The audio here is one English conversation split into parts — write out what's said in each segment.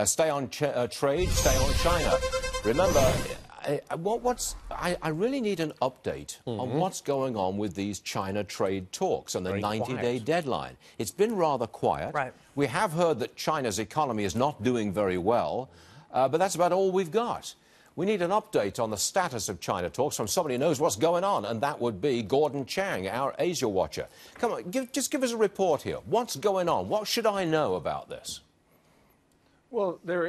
Stay on trade, stay on China. Remember, I really need an update on what's going on with these China trade talks and the 90-day deadline. It's been rather quiet. Right. We have heard that China's economy is not doing very well, but that's about all we've got. We need an update on the status of China talks from somebody who knows what's going on, and that would be Gordon Chang, our Asia watcher. Come on, just give us a report here. What's going on? What should I know about this? Well, there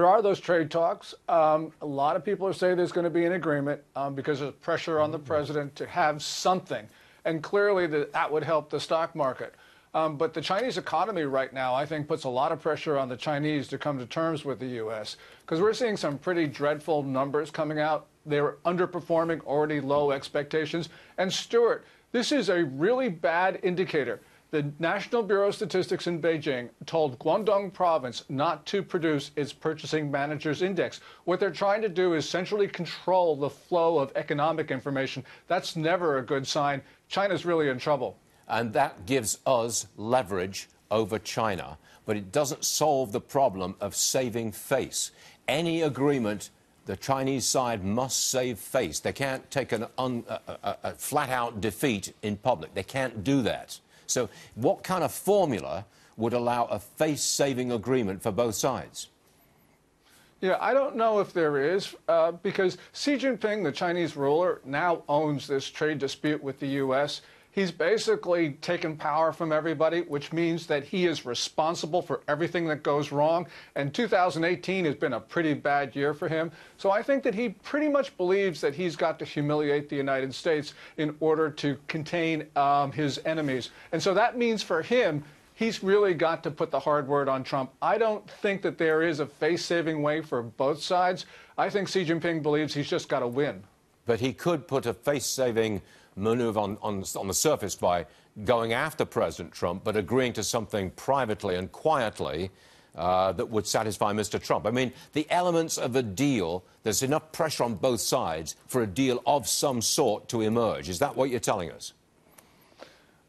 are those trade talks. A lot of people are saying there's going to be an agreement because there's pressure on the president to have something. And clearly that would help the stock market. But the Chinese economy right now, I think, puts a lot of pressure on the Chinese to come to terms with the U.S. because we're seeing some pretty dreadful numbers coming out. They're underperforming already low expectations. And Stuart, this is a really bad indicator. The National Bureau of Statistics in Beijing told Guangdong province not to produce its Purchasing Managers Index. What they're trying to do is centrally control the flow of economic information. That's never a good sign. China's really in trouble. And that gives us leverage over China, but it doesn't solve the problem of saving face. Any agreement, the Chinese side must save face. They can't take a flat-out defeat in public. They can't do that. So what kind of formula would allow a face-saving agreement for both sides? Yeah, I don't know if there is, because Xi Jinping, the Chinese ruler, now owns this trade dispute with the U.S. He's basically taken power from everybody, which means that he is responsible for everything that goes wrong. And 2018 has been a pretty bad year for him. So I think that he pretty much believes that he's got to humiliate the United States in order to contain his enemies. And so that means for him, he's really got to put the hard word on Trump. I don't think that there is a face-saving way for both sides. I think Xi Jinping believes he's just got to win. But he could put a face-saving maneuver on the surface by going after President Trump, but agreeing to something privately and quietly that would satisfy Mr. Trump. I mean, the elements of a deal, there's enough pressure on both sides for a deal of some sort to emerge. Is that what you're telling us?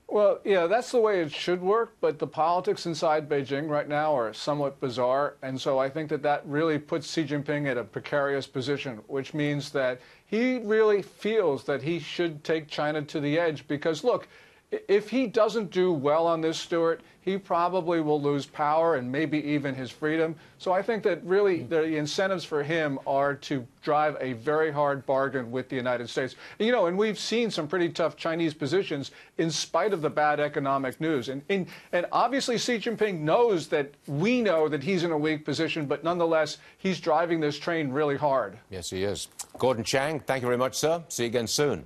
Well, yeah, that's the way it should work, but the politics inside Beijing right now are somewhat bizarre, and so I think that that really puts Xi Jinping in a precarious position, which means that he really feels that he should take China to the edge because, look, if he doesn't do well on this, Stuart, he probably will lose power and maybe even his freedom. So I think that really the incentives for him are to drive a very hard bargain with the United States. You know, and we've seen some pretty tough Chinese positions in spite of the bad economic news. And obviously Xi Jinping knows that we know that he's in a weak position, but nonetheless, he's driving this train really hard. Yes, he is. Gordon Chang, thank you very much, sir. See you again soon.